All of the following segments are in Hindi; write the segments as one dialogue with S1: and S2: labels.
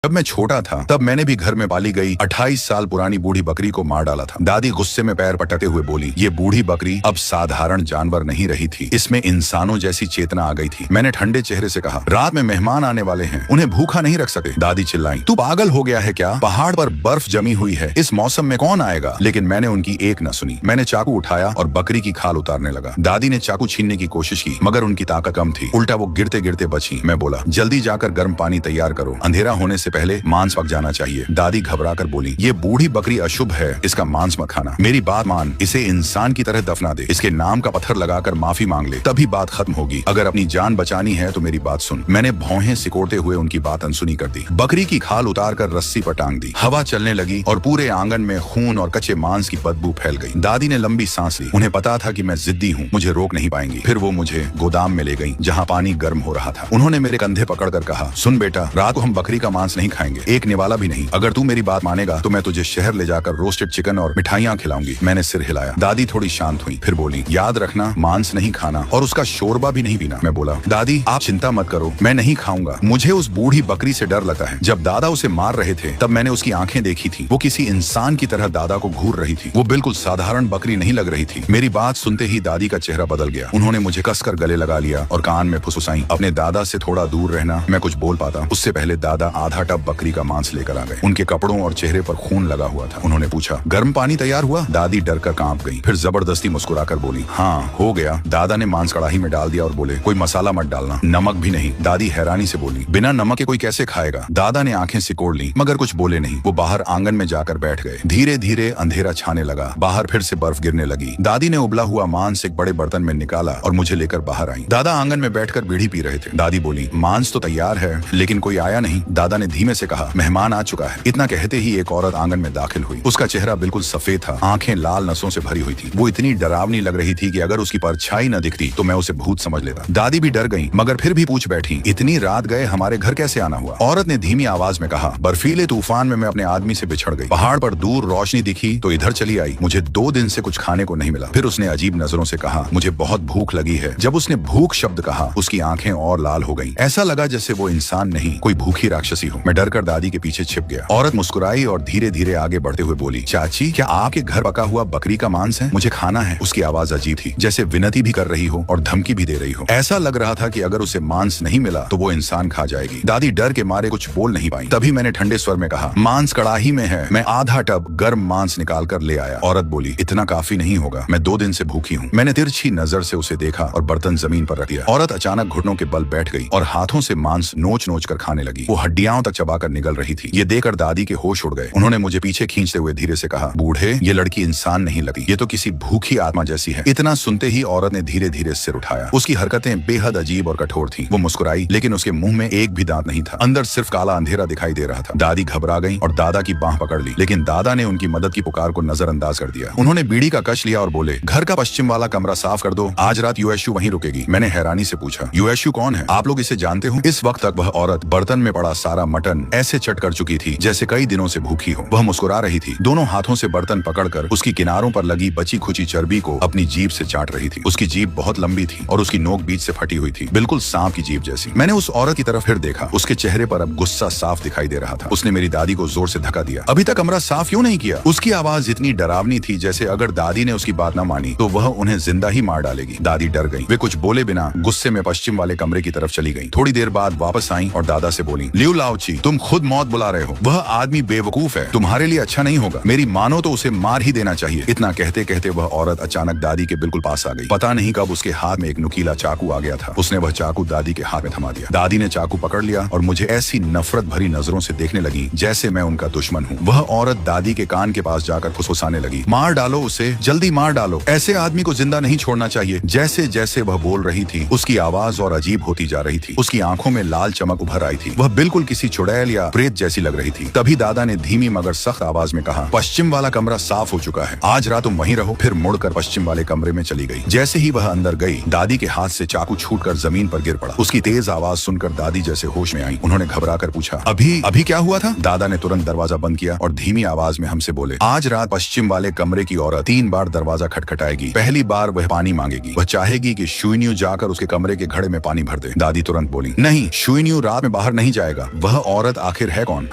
S1: जब मैं छोटा था तब मैंने भी घर में पाली गई 28 साल पुरानी बूढ़ी बकरी को मार डाला था। दादी गुस्से में पैर पटकते हुए बोली, ये बूढ़ी बकरी अब साधारण जानवर नहीं रही थी, इसमें इंसानों जैसी चेतना आ गई थी। मैंने ठंडे चेहरे से कहा, रात में मेहमान आने वाले हैं, उन्हें भूखा नहीं रख सकते। दादी चिल्लाई, तू पागल हो गया है क्या? पहाड़ पर बर्फ जमी हुई है, इस मौसम में कौन आएगा? लेकिन मैंने उनकी एक न सुनी। मैंने चाकू उठाया और बकरी की खाल उतारने लगा। दादी ने चाकू छीनने की कोशिश की मगर उनकी ताकत कम थी, उल्टा वो गिरते गिरते बची। मैं बोला, जल्दी जाकर गर्म पानी तैयार करो, अंधेरा होने से पहले मांस पक जाना चाहिए। दादी घबरा कर बोली, ये बूढ़ी बकरी अशुभ है, इसका मांस मत खाना। मेरी बात मान, इसे इंसान की तरह दफना दे, इसके नाम का पत्थर लगाकर माफी मांग ले, तभी बात खत्म होगी। अगर अपनी जान बचानी है तो मेरी बात सुन। मैंने भौहें सिकोड़ते हुए उनकी बात अनसुनी कर दी। बकरी की खाल उतार कर रस्सी पर टांग दी। हवा चलने लगी और पूरे आंगन में खून और कच्चे मांस की बदबू फैल गई। दादी ने लंबी सांस ली। उन्हें पता था कि मैं जिद्दी हूँ, मुझे रोक नहीं पाएंगी। फिर वो मुझे गोदाम में ले गई जहाँ पानी गर्म हो रहा था। उन्होंने मेरे कंधे पकड़कर कहा, सुन बेटा, रात को हम बकरी का मांस नहीं खाएंगे, एक निवाला भी नहीं। अगर तू मेरी बात मानेगा तो मैं तुझे शहर ले जाकर रोस्टेड चिकन और मिठाइयाँ खिलाऊंगी। मैंने सिर हिलाया। दादी थोड़ी शांत हुई, फिर बोली, याद रखना, मांस नहीं खाना और उसका शोरबा भी नहीं पीना। मैं बोला, दादी आप चिंता मत करो, मैं नहीं खाऊंगा। मुझे उस बूढ़ी बकरी से डर लगता है। जब दादा उसे मार रहे थे तब मैंने उसकी आंखें देखी थी, वो किसी इंसान की तरह दादा को घूर रही थी। वो बिल्कुल साधारण बकरी नहीं लग रही थी। मेरी बात सुनते ही दादी का चेहरा बदल गया। उन्होंने मुझे कसकर गले लगा लिया और कान में फुसफुसाई, अपने दादा से थोड़ा दूर रहना। मैं कुछ बोल पाता उससे पहले दादा आधा टब बकरी का मांस लेकर आ गए। उनके कपड़ों और चेहरे पर खून लगा हुआ था। उन्होंने पूछा, गर्म पानी तैयार हुआ? दादी डर कर कांप गई, फिर जबरदस्ती मुस्कुराकर बोली, हाँ हो गया। दादा ने मांस कढ़ाई में डाल दिया और बोले, कोई मसाला मत डालना, नमक भी नहीं। दादी हैरानी से बोली, बिना नमक के कोई कैसे खाएगा? दादा ने आंखें सिकोड़ ली मगर कुछ बोले नहीं। वो बाहर आंगन में जाकर बैठ गए। धीरे धीरे अंधेरा छाने लगा। बाहर फिर से बर्फ गिरने लगी। दादी ने उबला हुआ मांस एक बड़े बर्तन में निकाला और मुझे लेकर बाहर आई। दादा आंगन में बैठकर बीड़ी पी रहे थे। दादी बोली, मांस तो तैयार है लेकिन कोई आया नहीं। दादा ने धीमे से कहा, मेहमान आ चुका है। इतना कहते ही एक औरत आंगन में दाखिल हुई। उसका चेहरा बिल्कुल सफेद था, आंखें लाल नसों से भरी हुई थी। वो इतनी डरावनी लग रही थी कि अगर उसकी परछाई न दिखती तो मैं उसे भूत समझ लेता। दादी भी डर गई मगर फिर भी पूछ बैठी, इतनी रात गए हमारे घर कैसे आना हुआ? औरत ने धीमी आवाज में कहा, बर्फीले तूफान में मैं अपने आदमी से बिछड़ गई। पहाड़ पर दूर रोशनी दिखी तो इधर चली आई। मुझे 2 दिन से कुछ खाने को नहीं मिला। फिर उसने अजीब नजरों से कहा, मुझे बहुत भूख लगी है। जब उसने भूख शब्द कहा उसकी आंखें और लाल हो गईं। ऐसा लगा जैसे वो इंसान नहीं, कोई भूखी राक्षसी हो। मैं डरकर दादी के पीछे छिप गया। औरत मुस्कुराई और धीरे धीरे आगे बढ़ते हुए बोली, चाची क्या आपके घर पका हुआ बकरी का मांस है? मुझे खाना है। उसकी आवाज अजीब थी, जैसे विनती भी कर रही हो और धमकी भी दे रही हो। ऐसा लग रहा था कि अगर उसे मांस नहीं मिला तो वो इंसान खा जाएगी। दादी डर के मारे कुछ बोल नहीं पाई। तभी मैंने ठंडे स्वर में कहा, मांस कड़ाही में है। मैं आधा टब गर्म मांस निकाल कर ले आया। औरत बोली, इतना काफी नहीं होगा, मैं 2 दिन से भूखी हूँ। मैंने तिरछी नजर से उसे देखा और बर्तन जमीन पर रख दिया। औरत अचानक घुटनों के बल बैठ गई और हाथों से मांस नोच नोच कर खाने लगी। वो हड्डियां तक चबाकर निगल रही थी। ये देखकर दादी के होश उड़ गए। उन्होंने मुझे पीछे खींचते हुए धीरे से कहा, बूढ़े, ये लड़की इंसान नहीं लगी, ये तो किसी भूखी आत्मा जैसी है। इतना सुनते ही औरत ने धीरे धीरे सिर उठाया। उसकी हरकतें बेहद अजीब और कठोर थी। वो मुस्कुराई लेकिन उसके मुंह में एक भी दांत नहीं था। अंदर सिर्फ काला अंधेरा दिखाई दे रहा था। दादी घबरा गई और दादा की बांह पकड़ ली, लेकिन दादा ने उनकी मदद की पुकार को नजरअंदाज कर दिया। उन्होंने बीड़ी का कश लिया और बोले, घर का पश्चिम वाला कमरा साफ कर दो, आज रात यूएसयू वहीं रुकेगी। मैंने हैरानी से पूछा, यूएसयू कौन है? आप लोग इसे जानते हो? इस वक्त तक वह औरत बर्तन में पड़ा सारा मटन ऐसे चट कर चुकी थी जैसे कई दिनों से भूखी हो। वह मुस्कुरा रही थी, दोनों हाथों से बर्तन पकड़कर उसकी किनारों पर लगी बची खुची चर्बी को अपनी जीभ से चाट रही थी। उसकी जीभ बहुत लंबी थी और उसकी नोक बीच से फटी हुई थी, बिल्कुल सांप की जीभ जैसी। मैंने उस औरत की तरफ फिर देखा। उसके चेहरे पर अब गुस्सा साफ दिखाई दे रहा था। उसने मेरी दादी को जोर से धक्का दिया। अभी तक कमरा साफ क्यों नहीं किया? उसकी आवाज इतनी डरावनी थी जैसे अगर दादी ने उसकी बात न मानी तो वह उन्हें जिंदा ही मार डालेगी। दादी डर गई। वे कुछ बोले बिना गुस्से में पश्चिम वाले कमरे की तरफ चली गई। थोड़ी देर बाद वापस आई और दादा से बोली, लियो लाओची, तुम खुद मौत बुला रहे हो। वह आदमी बेवकूफ है, तुम्हारे लिए अच्छा नहीं होगा। मेरी मानो तो उसे मार ही देना चाहिए। इतना कहते कहते वह औरत अचानक दादी के बिल्कुल पास आ गई। पता नहीं कब उसके हाथ में एक नुकीला चाकू आ गया था। उसने वह चाकू दादी के हाथ में थमा दिया। दादी ने चाकू पकड़ लिया और मुझे ऐसी नफरत भरी नजरों से देखने लगी जैसे मैं उनका दुश्मन हूँ। वह औरत दादी के कान के पास जाकर फुसफुसाने लगी, मार डालो उसे, जल्दी मार डालो, ऐसे आदमी को जिंदा नहीं छोड़ना चाहिए। जैसे जैसे वह बोल रही थी उसकी आवाज और अजीब होती जा रही थी। उसकी आंखों में लाल चमक उभर आई थी। वह बिल्कुल किसी चुड़ैल या प्रेत जैसी लग रही थी। तभी दादा ने धीमी मगर सख्त आवाज में कहा, पश्चिम वाला कमरा साफ हो चुका है, आज रात तुम वहीं रहो। फिर मुड़कर पश्चिम वाले कमरे में चली गई। जैसे ही वह अंदर गई, दादी के हाथ से चाकू छूटकर जमीन पर गिर पड़ा। उसकी तेज आवाज सुनकर दादी जैसे होश में आई। उन्होंने घबरा कर पूछा, अभी अभी क्या हुआ था? दादा ने तुरंत दरवाजा बंद किया और धीमी आवाज में हमसे बोले, आज रात पश्चिम वाले कमरे की औरत 3 बार दरवाजा खटखटाएगी। पहली बार वह पानी मांगेगी। वह चाहेगी कि शुइन्यू जाकर उसके कमरे के घड़े में पानी भर दे। दादी तुरंत बोली, नहीं, शुइन्यू रात में बाहर नहीं जाएगा। वह औरत आखिर है कौन?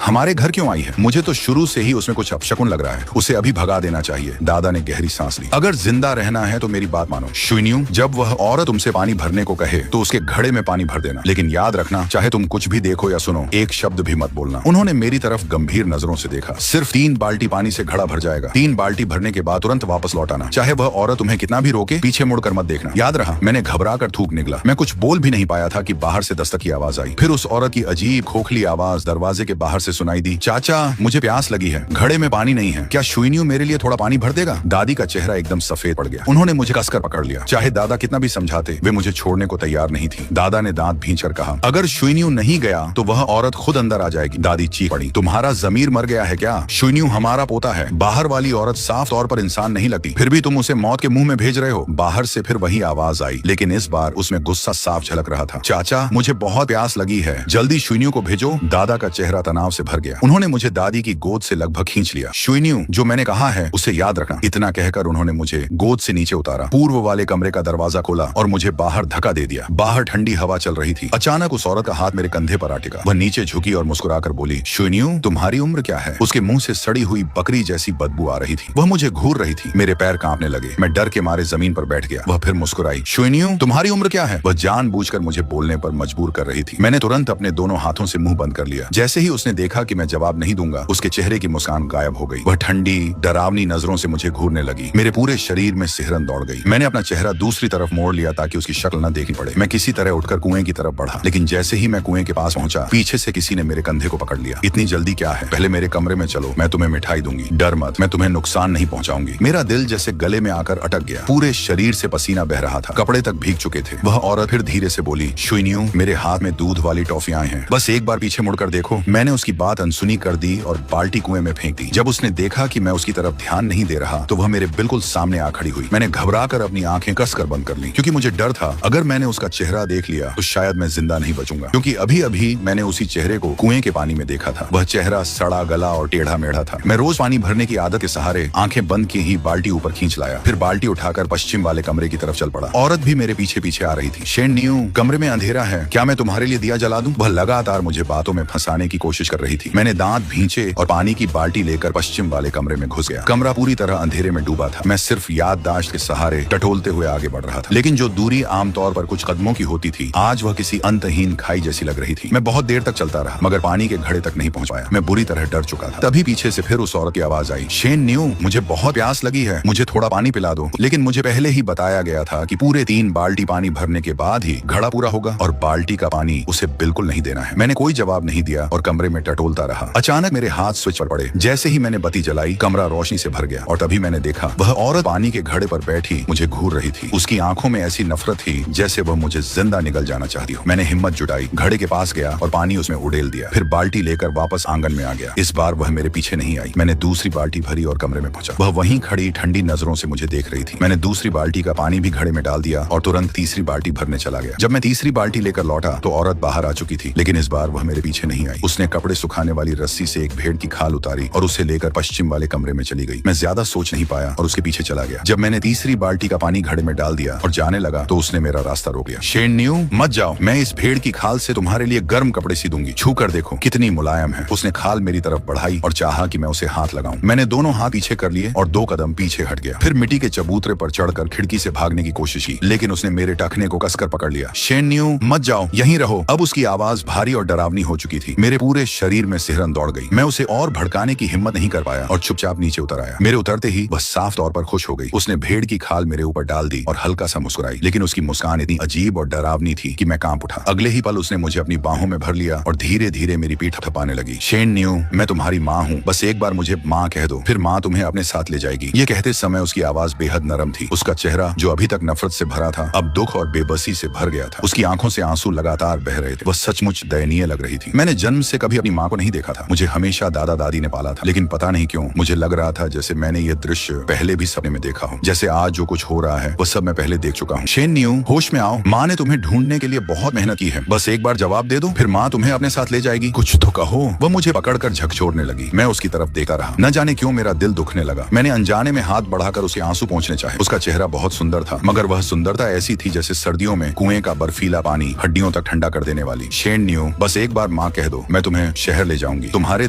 S1: हमारे घर क्यों आई है? मुझे तो शुरू से ही उसमें कुछ अपशकुन लग रहा है। उसे अभी भगा देना चाहिए। दादा ने गहरी सांस ली। अगर जिंदा रहना है तो मेरी बात मानो शुइन्यू, जब वह औरत तुमसे पानी भरने को कहे तो उसके घड़े में पानी भर देना, लेकिन याद रखना चाहे तुम कुछ भी देखो या सुनो, एक शब्द भी मत बोलना। उन्होंने मेरी तरफ गंभीर नजरों से देखा। सिर्फ 3 बाल्टी पानी से घड़ा भर जाएगा। 3 बाल्टी भरने के बाद तुरंत वापस लौट आना। चाहे वह औरत तुम्हें कितना भी रोके, पीछे मुड़कर मत देखना। याद रहा। मैंने घबरा कर थूक निकला। मैं कुछ बोल भी नहीं पाया था कि बाहर से दस्तक की आवाज आई। फिर उस औरत की अजीब खोखली आवाज दरवाजे के बाहर से सुनाई दी। चाचा, मुझे प्यास लगी है, घड़े में पानी नहीं है, क्या शुइन्यू मेरे लिए थोड़ा पानी भर देगा? दादी का चेहरा एकदम सफेद पड़ गया। उन्होंने मुझे कसकर पकड़ लिया। चाहे दादा कितना भी समझाते, वे मुझे छोड़ने को तैयार नहीं थी। दादा ने दांत भींचकर कहा, अगर शुइन्यू नहीं गया तो वह औरत खुद अंदर आ जाएगी। दादी चीख पड़ी, तुम्हारा जमीर मर गया है क्या? शुइन्यू हमारा पोता है। बाहर वाली औरत साफ तौर पर इंसान नहीं लगती, फिर भी तुम उसे मौत के मुंह में भेज रहे हो। बाहर से फिर वही आवाज आई, लेकिन इस बार उसमें गुस्सा साफ झलक रहा था। चाचा, मुझे बहुत प्यास लगी है, जल्दी शुइन्यू को भेजो। दादा का चेहरा तनाव से भर गया। उन्होंने मुझे दादी की गोद से लगभग खींच लिया। शुइन्यू, जो मैंने कहा है उसे याद रखना। इतना कहकर उन्होंने मुझे गोद से नीचे उतारा, पूर्व वाले कमरे का दरवाजा खोला और मुझे बाहर धक्का दे दिया। बाहर ठंडी हवा चल रही थी। अचानक उस औरत का हाथ मेरे कंधे पर आ टिका। वह नीचे झुकी और मुस्कुराकर बोली, शुइन्यू, तुम्हारी उम्र क्या है? उसके मुंह से सड़ी हुई बकरी जैसी बदबू आ रही थी। वह मुझे घूर रही थी। मेरे पैर कांपने लगे। मैं डर के मारे जमीन पर बैठ गया। वह फिर मुस्कुराई, शुइन्यू, तुम्हारी उम्र क्या है? वह जानबूझकर मुझे बोलने पर मजबूर कर रही थी। मैंने तुरंत अपने दोनों हाथों से मुंह बंद कर लिया। जैसे ही उसने देखा कि मैं जवाब नहीं दूंगा, उसके चेहरे की मुस्कान गायब हो गई। वह ठंडी डरावनी नजरों से मुझे घूरने लगी। मेरे पूरे शरीर में सिहरन दौड़ गई। मैंने अपना चेहरा दूसरी तरफ मोड़ लिया ताकि उसकी शक्ल न देखनी पड़े। मैं किसी तरह उठकर कुएं की तरफ बढ़ा, लेकिन जैसे ही मैं कुएं के पास पहुंचा, पीछे से किसी ने मेरे कंधे को पकड़ लिया। इतनी जल्दी क्या है? पहले मेरे कमरे में चलो, मैं तुम्हें मिठाई दूंगी। डर मत, मैं तुम्हें नुकसान नहीं पहुंचाऊंगी। मेरा दिल जैसे गले में आकर अटक गया। पूरे शरीर से पसीना बह रहा था, कपड़े तक भीग चुके थे। वह औरत फिर धीरे से बोली, शुइन्यू, मेरे हाथ में दूध वाली टॉफियां हैं, बस एक बार पीछे मुड़कर देखो। मैंने उसकी बात अनसुनी कर दी और बाल्टी कुएं में फेंक दी। जब उसने देखा कि मैं उसकी तरफ ध्यान नहीं दे रहा तो वह मेरे बिल्कुल सामने आ खड़ी हुई। मैंने घबरा कर अपनी आंखें कसकर बंद कर ली, क्योंकि मुझे डर था अगर मैंने उसका चेहरा देख लिया तो शायद मैं जिंदा नहीं बचूंगा, क्योंकि अभी अभी मैंने उसी चेहरे को कुएं के पानी में देखा था। वह चेहरा सड़ा गला और टेढ़ा मेढ़ा था। मैं रोज पानी भरने की आदत के सहारे आंखें बंद किए ही बाल्टी ऊपर खींच लाया, फिर बाल्टी उठाकर पश्चिम वाले कमरे की तरफ चल पड़ा। औरत भी मेरे पीछे पीछे आ रही थी। शुइन्यू, कमरे में अंधेरा है, क्या मैं तुम्हारे लिए दिया जला दूं? वह लगातार मुझे बातों में फंसाने की कोशिश कर रही थी। मैंने दांत भींचे और पानी की बाल्टी लेकर पश्चिम वाले कमरे में घुस गया। कमरा पूरी तरह अंधेरे में डूबा था। मैं सिर्फ याददाश्त के सहारे टटोलते हुए आगे बढ़ रहा था, लेकिन जो दूरी आमतौर पर कुछ कदमों की होती थी, आज वह किसी अंतहीन खाई जैसी लग रही थी। मैं बहुत देर तक चलता रहा, मगर पानी के घड़े तक नहीं पहुंच पाया। मैं बुरी तरह डर चुका था। तभी पीछे से फिर उस औरत की आवाज आई, शुइन्यू, मुझे बहुत प्यास लगी है, मुझे थोड़ा पानी पिला दो। लेकिन मुझे पहले ही बताया गया था कि पूरे 3 बाल्टी पानी भरने के बाद ही घड़ा पूरा होगा और बाल्टी का पानी उसे बिल्कुल नहीं देना है। मैंने कोई जवाब नहीं दिया और कमरे में टटोलता रहा। अचानक मेरे हाथ स्विच पर पड़े। जैसे ही मैंने बत्ती जलाई, कमरा रोशनी से भर गया और तभी मैंने देखा वह औरत पानी के घड़े पर बैठी मुझे घूर रही थी। उसकी आंखों में ऐसी नफरत थी जैसे वह मुझे जिंदा निगल जाना चाहती हो। मैंने हिम्मत जुटाई, घड़े के पास गया और पानी उसमें उड़ेल दिया, फिर बाल्टी लेकर वापस आंगन में आ गया। इस बार वह मेरे पीछे नहीं आई। मैंने दूसरी बाल्टी भरी और कमरे में पहुंचा। वह वहीं खड़ी ठंडी नजरों से मुझे देख रही थी। मैंने दूसरी बाल्टी का पानी भी घड़े में डाल दिया और तुरंत तीसरी बाल्टी भरने चला गया। जब मैं तीसरी बाल्टी लेकर लौटा तो औरत बाहर आ चुकी थी, लेकिन इस बार वह मेरे पीछे नहीं आई। उसने कपड़े सुखाने वाली रस्सी से एक भेड़ की खाल उतारी और उसे लेकर पश्चिम वाले कमरे में चली गई। मैं ज्यादा सोच नहीं पाया और उसके पीछे चला गया। जब मैंने तीसरी बाल्टी का पानी घड़े में डाल दिया और जाने लगा तो उसने मेरा रास्ता रोक लिया। शुइन्यू, मत जाओ, मैं इस भेड़ की खाल से तुम्हारे लिए गर्म कपड़े सी दूंगी, छू कर देखो कितनी मुलायम है। उसने खाल मेरी तरफ बढ़ाई और चाहा कि मैं उसे हाथ लगाऊं। मैंने दोनों हाथ पीछे कर लिए और 2 कदम पीछे हट गया। फिर मिट्टी के चबूतरे पर चढ़कर खिड़की से भागने की कोशिश की, लेकिन उसने मेरे टखने को कसकर पकड़ लिया। शुइन्यू, मत जाओ, यहीं रहो। अब उसकी आवाज भारी और डरावनी हो चुकी थी। मेरे पूरे शरीर में सिहरन दौड़ गई। मैं उसे और भड़काने की हिम्मत नहीं कर पाया और चुपचाप नीचे उतर आया। मेरे उतरते ही वह साफ तौर पर खुश हो गई। उसने भेड़ की खाल मेरे ऊपर डाल दी और हल्का सा मुस्कुराई, लेकिन उसकी मुस्कान इतनी अजीब और डरावनी थी कि मैं कांप उठा। अगले ही पल उसने मुझे अपनी बाहों में भर लिया और धीरे धीरे मेरी पीठ थपथपाने लगी। शुइन्यू, मैं तुम्हारी माँ हूँ, बस एक बार मुझे माँ कह दो, फिर माँ तुम्हें अपने साथ ले जाएगी। ये कहते समय उसकी आवाज बेहद नरम थी। उसका चेहरा जो अभी तक नफरत से भरा था, अब दुख और बेबसी से भर गया था। उसकी आंखों से आंसू लगातार बह रहे थे। वह सचमुच दयनीय लग रही थी। मैंने जन्म से कभी अपनी माँ को नहीं देखा था। मुझे हमेशा दादा दादी ने पाला था, लेकिन पता नहीं क्यों मुझे लग रहा था जैसे मैंने ये दृश्य पहले भी सपने में देखा हूँ। जैसे आज जो कुछ हो रहा है वह सब मैं पहले देख चुका हूँ। शुइन्यू, होश में आओ, माँ ने तुम्हें ढूंढने के लिए बहुत मेहनत की है, बस एक बार जवाब दे दो, फिर माँ तुम्हें अपने साथ ले जाएगी। कुछ तो कहो। वह मुझे पकड़कर झकझोरने लगी। मैं उसकी तरफ देखता रहा। न जाने क्यों मेरा दिल दुखने लगा। मैंने अनजाने में हाथ बढ़ाकर उसके आंसू पोंछने चाहे। उसका चेहरा बहुत सुंदर था, मगर वह सुंदरता ऐसी थी जैसे सर्दियों में कुएं का बर्फीला पानी हड्डियों तक ठंडा कर देने वाली। शुइन्यू, बस एक बार माँ कह दो, मैं तुम्हें शहर ले जाऊंगी। तुम्हारे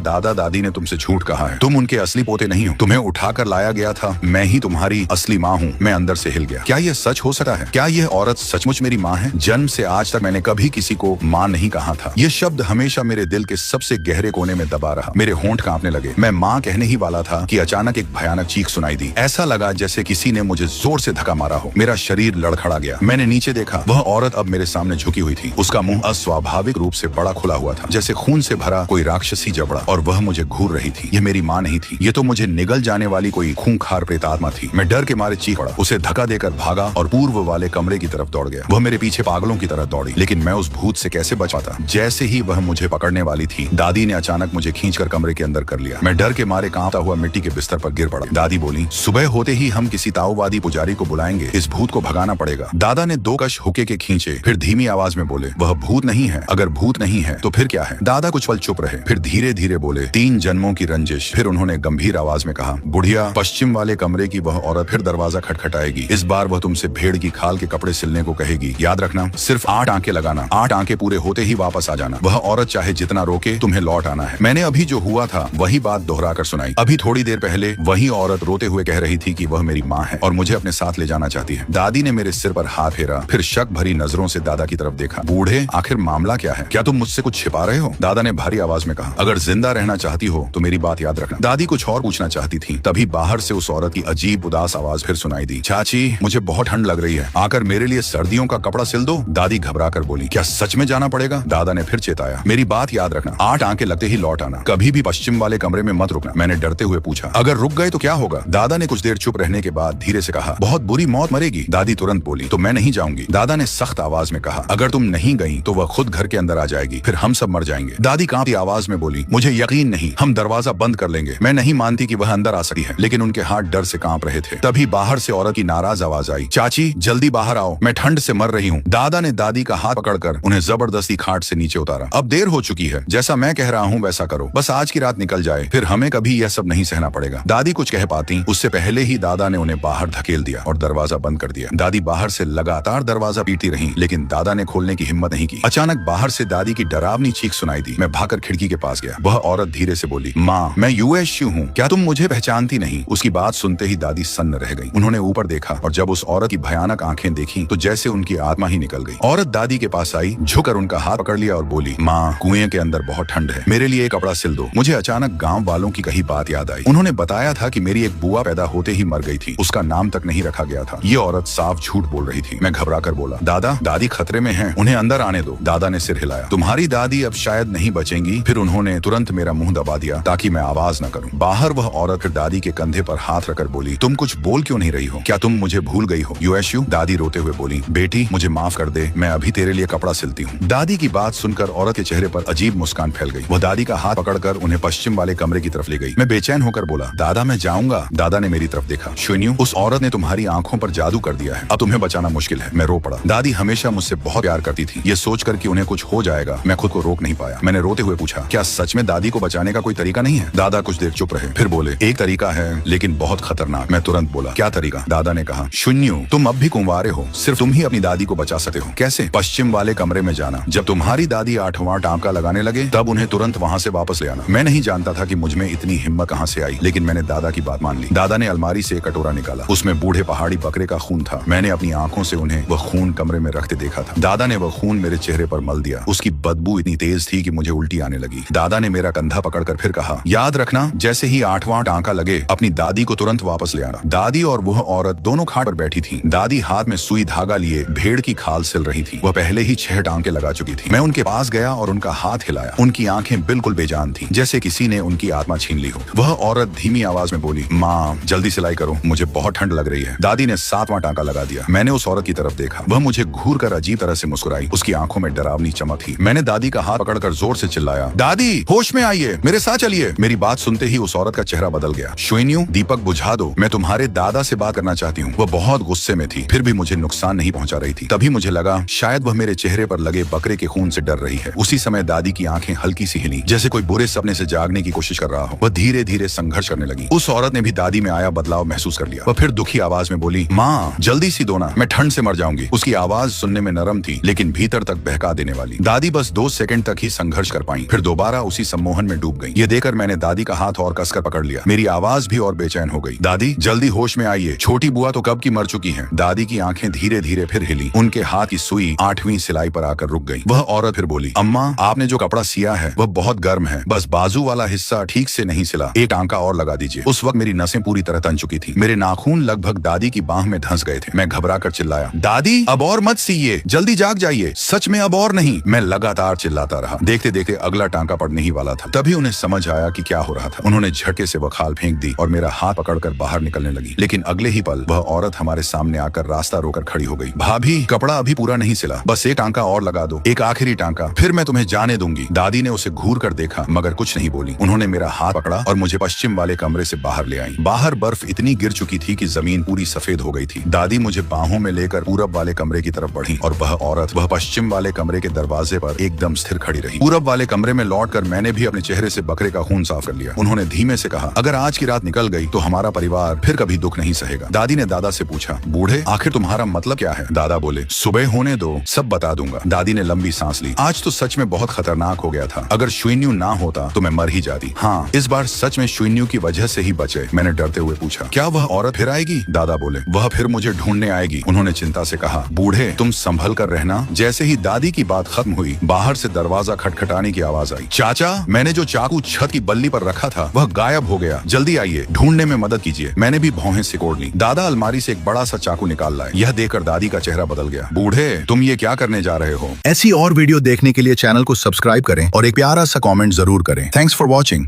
S1: दादा दादी ने तुमसे झूठ कहा है, तुम उनके असली पोते नहीं हो। तुम्हें उठाकर लाया गया था, मैं ही तुम्हारी असली माँ हूँ। मैं अंदर से हिल गया। क्या यह सच हो सकता है? क्या यह औरत सचमुच मेरी माँ है? जन्म से आज तक मैंने कभी किसी को माँ नहीं कहा था। यह शब्द हमेशा मेरे दिल के सबसे गहरे कोने में दबा रहा। मेरे होंठ कांपने लगे। मैं माँ कहने ही वाला था कि अचानक एक भयानक चीख सुनाई दी। ऐसा लगा जैसे किसी ने मुझे जोर से धक्का मारा हो। मेरा शरीर लड़खड़ा गया। मैंने नीचे देखा, वह औरत अब मेरे सामने झुकी हुई थी। उसका मुंह अस्वाभाविक रूप से बड़ा खुला हुआ था, जैसे खून से भरा कोई राक्षसी जबड़ा, और वह मुझे घूर रही थी। यह मेरी माँ नहीं थी, ये तो मुझे निगल जाने वाली कोई खूंखार प्रेतात्मा थी। मैं डर के मारे चीख पड़ा, उसे धक्का देकर भागा और पूर्व वाले कमरे की तरफ दौड़ गया। वह मेरे पीछे पागलों की तरह दौड़ी, लेकिन मैं उस भूत से कैसे बच पाता? जैसे ही वह मुझे पकड़ने वाली थी, दादी ने अचानक मुझे खींचकर कमरे के अंदर कर लिया। मैं डर के मारे कांपता हुआ मिट्टी के बिस्तर पर गिर पड़ा। दादी बोली, सुबह होते ही हम किसी ताओवादी पुजारी को बुलाएंगे, इस भूत को भगाना पड़ेगा। दादा ने 2 कश हुक्के के खींचे, फिर धीमी आवाज में बोले, वह भूत नहीं है। अगर भूत नहीं है तो फिर क्या है? दादा कुछ पल चुप रहे, फिर धीरे धीरे बोले, 3 जन्मों की रंजिश। फिर उन्होंने गंभीर आवाज में कहा, बुढ़िया, पश्चिम वाले कमरे की वह औरत फिर दरवाजा खटखटाएगी। इस बार वह तुमसे भेड़ की खाल के कपड़े सिलने को कहेगी। याद रखना, सिर्फ 8 आंखें लगाना। 8 आंखें पूरे होते ही वापस आ जाना। वह औरत चाहे जितना रोके, तुम्हें लौट आना है। मैंने अभी जो हुआ था वही बात दोहरा कर सुनाई। अभी थोड़ी देर पहले वही औरत रोते हुए कह रही थी कि वह मेरी माँ है और मुझे अपने साथ ले जाना चाहती है। दादी ने मेरे सिर पर हाथ फेरा, फिर शक भरी नजरों से दादा की तरफ देखा। बूढ़े, आखिर मामला क्या है? क्या तुम मुझसे कुछ छिपा रहे हो? दादा ने भारी आवाज में कहा, अगर जिंदा रहना चाहती हो तो मेरी बात याद रखना। दादी कुछ और पूछना चाहती थी, तभी बाहर से उस औरत की अजीब उदास आवाज फिर सुनाई दी, चाची, मुझे बहुत ठंड लग रही है, आकर मेरे लिए सर्दियों का कपड़ा सिल दो। दादी घबरा कर बोली, क्या सच में जाना पड़ेगा? दादा ने फिर चेताया, मेरी बात याद रखना, 8 आंखें लगते ही लौट आना, कभी भी पश्चिम वाले कमरे में मत रुकना। मैंने डरते हुए पूछा, अगर रुक गए तो क्या होगा? दादा ने कुछ देर चुप रहने के बाद धीरे से कहा, बहुत बुरी मौत मरेगी। दादी तुरंत बोली, तो मैं नहीं जाऊंगी। दादा ने सख्त आवाज में कहा, अगर तुम नहीं गई तो वह खुद घर के अंदर आ जाएगी, फिर हम सब मर जाएंगे। दादी कांपती आवाज में बोली, मुझे यकीन नहीं, हम दरवाजा बंद कर लेंगे। मैं नहीं मानती कि वह अंदर आ सकती है, लेकिन उनके हाथ डर से कांप रहे थे। तभी बाहर से औरत की नाराज आवाज आई, चाची, जल्दी बाहर आओ, मैं ठंड से मर रही हूँ। दादा ने दादी का हाथ पकड़कर उन्हें जबरदस्ती खाट से नीचे उतारा। अब देर हो चुकी है, जैसा मैं कह रहा हूँ वैसा करो, बस आज की रात निकल जाए, फिर हमें कभी यह सब नहीं सहना पड़ेगा। दादी कुछ कह पाती उससे पहले ही दादा ने उन्हें बाहर धकेल दिया और दरवाजा बंद कर दिया। दादी बाहर से लगातार दरवाजा पीटती रही, लेकिन दादा ने खोलने की हिम्मत नहीं की। अचानक बाहर से दादी की डरावनी चीख सुनाई दी। मैं भागकर खिड़की के पास गया। वह औरत धीरे से बोली, माँ, मैं यूएसयू हूँ, क्या तुम मुझे पहचानती नहीं? उसकी बात सुनते ही दादी सन्न रह गई। उन्होंने ऊपर देखा और जब उस औरत की भयानक आंखें देखी तो जैसे उनकी आत्मा ही निकल गई। औरत दादी के पास आई, झुककर उनका हाथ पकड़ लिया और बोली, माँ, कुएं के अंदर बहुत ठंड है, मेरे लिए एक कपड़ा सिल दो। मुझे अचानक गाँव वालों की कही बात याद आई। उन्होंने बताया था कि मेरी एक बुआ पैदा होते ही मर गई थी, उसका नाम तक नहीं रखा गया था। ये औरत साफ झूठ बोल रही थी। मैं घबरा कर बोला, दादा, दादी खतरे में हैं, उन्हें अंदर आने दो। दादा ने सिर हिलाया, तुम्हारी दादी अब शायद नहीं बचेंगी। फिर उन्होंने तुरंत मेरा मुंह दबा दिया ताकि मैं आवाज न करूं। बाहर वह औरत फिर दादी के कंधे पर हाथ रखकर बोली, तुम कुछ बोल क्यों नहीं रही हो? क्या तुम मुझे भूल गई हो? यूएसयू? दादी रोते हुए बोली, बेटी, मुझे माफ कर दे, मैं अभी तेरे लिए कपड़ा सिलती हूँ। दादी की बात सुनकर औरत के चेहरे पर अजीब मुस्कान फैल गई। वह दादी का हाथ पकड़कर उन्हें पश्चिम वाले कमरे की तरफ ले गई। मैं बेचैन होकर बोला, दादा, मैं जाऊंगा। दादा ने मेरी तरफ देखा, शुन्यू, उस औरत ने तुम्हारी आंखों पर जादू कर दिया है, अब तुम्हें बचाना मुश्किल है। मैं रो पड़ा। दादी हमेशा मुझसे बहुत प्यार करती थी, ये सोचकर कि उन्हें कुछ हो जाएगा मैं खुद को रोक नहीं पाया। मैंने रोते हुए पूछा, क्या सच में दादी को बचाने का कोई तरीका नहीं है? दादा कुछ देर चुप रहे, फिर बोले, एक तरीका है, लेकिन बहुत खतरनाक। मैं तुरंत बोला, क्या तरीका? दादा ने कहा, शुन्यू, तुम अब भी कुंवारे हो, सिर्फ तुम ही अपनी दादी को बचा सकते हो। कैसे? पश्चिम वाले कमरे में जाना, जब तुम्हारी दादी 8वां टांका लगाने लगे तब उन्हें तुरंत वहाँ से वापस ले आना। मैं नहीं जानता था कि मुझमें इतनी हिम्मत कहाँ से आई, लेकिन मैंने दादा की बात मान ली। दादा ने अलमारी से एक कटोरा निकाला, उसमें बूढ़े पहाड़ी बकरे का खून था। मैंने अपनी आंखों से उन्हें वह खून कमरे में रखते देखा था। दादा ने वह खून मेरे चेहरे पर मल दिया। उसकी बदबू इतनी तेज थी कि मुझे उल्टी आने लगी। दादा ने मेरा कंधा पकड़कर फिर कहा, याद रखना, जैसे ही 8वां टांका लगे अपनी दादी को तुरंत वापस ले आना। दादी और वह औरत दोनों खाट पर बैठी थी। दादी हाथ में सुई धागा लिए भेड़ की खाल सिल रही थी। वह पहले ही 6 टांके लगा चुकी थी। मैं उनके पास गया और उनका हाथ हिलाया। उनकी आंखें बिल्कुल बेजान थी, जैसे किसी ने उनकी आत्मा छीन ली हो। वह औरत धीमी आवाज में बोली, माँ, जल्दी सिलाई करो, मुझे बहुत ठंड लग रही है। दादी ने 7वां टांका लगा दिया। मैंने उस औरत की तरफ देखा। वह मुझे घूर कर अजीब तरह से मुस्कुराई। उसकी आंखों में डरावनी चमक थी। मैंने दादी का हाथ पकड़कर जोर से चिल्लाया, दादी, होश में आइए, मेरे साथ चलिए। मेरी बात सुनते ही उस औरत का चेहरा बदल गया। शुन्यू, दीपक बुझा दो, मैं तुम्हारे दादा से बात करना चाहती हूँ। वह बहुत गुस्से में थी, फिर भी मुझे नुकसान नहीं पहुंचा रही थी। तभी मुझे लगा शायद वह मेरे चेहरे पर लगे बकरे के खून से डर रही है। उसी समय दादी की आंखें हल्की सी हिली, जैसे कोई बुरे सपने से जागने की कोशिश कर रहा हो। वह धीरे धीरे संघर्ष करने लगी। उस औरत ने भी दादी में आया बदलाव महसूस कर लिया। वह फिर दुखी आवाज में बोली, माँ, जल्दी सी दो ना, मैं ठंड से मर जाऊंगी। उसकी आवाज सुनने में नरम थी, लेकिन भीतर तक बहका देने वाली। दादी बस 2 सेकंड तक तक ही संघर्ष कर पाई, फिर दोबारा उसी सम्मोहन में डूब गई। ये देखकर मैंने दादी का हाथ और कसकर पकड़ लिया। मेरी आवाज भी और बेचैन हो गई। दादी जल्दी होश में आइए, छोटी बुआ तो कब की मर चुकी है। दादी की आंखें धीरे धीरे फिर हिली, उनके हाथ की सुई 8वीं सिलाई पर आकर रुक गई। वह औरत फिर बोली, अम्मा आपने जो कपड़ा सिया है वह बहुत गर्म है, बस बाजू वाला हिस्सा ठीक से नहीं सिला, एक टांका और लगा दीजिए। उस वक्त मेरी नसें पूरी तरह तन चुकी थी, मेरे नाखून लगभग दादी की बाह में धंस गए थे। मैं घबरा कर चिल्लाया, दादी अब और मत सिए, जल्दी जाग जाइए, सच में अब और नहीं। मैं लगातार चिल्लाता रहा। देखते देखते अगला टांका पड़ने ही वाला था। तभी उन्हें समझ आया कि क्या हो रहा था। उन्होंने झटके से वह खाल फेंक दी और मेरा हाथ पकड़कर बाहर निकलने लगी। लेकिन अगले ही पल वह औरत हमारे सामने आकर रास्ता रोकर खड़ी हो गई। भाभी कपड़ा अभी पूरा नहीं सिला, बस एक टांका और लगा दो, एक आखिरी टांका, फिर मैं तुम्हें जाने दूंगी। दादी ने उसे घूर कर देखा मगर कुछ नहीं बोली। उन्होंने मेरा हाथ पकड़ा और मुझे पश्चिम वाले कमरे से बाहर ले आई। बाहर बर्फ इतनी गिर चुकी थी कि जमीन पूरी सफेद हो गई थी। दादी मुझे बाहों में लेकर पूरब वाले कमरे की तरफ बढ़ी और वह औरत वह पश्चिम वाले कमरे के दरवाजे पर एकदम स्थिर खड़ी रही। पूरब वाले कमरे में लौटकर मैंने भी अपने चेहरे से बकरे का खून साफ कर लिया। उन्होंने धीमे से कहा, अगर आज की रात निकल गई तो हमारा परिवार फिर कभी दुख नहीं सहेगा। दादी ने दादा से पूछा, बूढ़े आखिर तुम्हारा मतलब क्या है? दादा बोले, सुबह होने दो, सब बता दूंगा। दादी ने लंबी सांस ली। आज तो सच में बहुत खतरनाक हो गया था, अगर शुइन्यू ना होता तो मैं मर ही जाती। हाँ, इस बार सच में शुइन्यू की वजह से ही बचे। मैंने डरते हुए पूछा, क्या वह औरत फिर आएगी? दादा बोले, वह फिर मुझे ढूंढने आएगी। उन्होंने चिंता से कहा, बूढ़े तुम संभल कर रहना। जैसे ही दादी की बात खत्म हुई, बाहर से दरवाजा खटखटाने की आवाज आई। चाचा, मैंने जो चाकू छत की बल्ली पर रखा था वह गायब हो गया, जल्दी आइए, ढूंढने में मदद कीजिए। मैंने भी भौहें सिकोड़ ली। दादा अलमारी से एक बड़ा सा चाकू निकाल लाए। यह देखकर दादी का चेहरा बदल गया। बूढ़े तुम ये क्या करने जा रहे हो?
S2: ऐसी और वीडियो देखने के लिए चैनल को सब्सक्राइब करें और एक प्यारा सा कमेंट जरूर करें। Thanks for watching.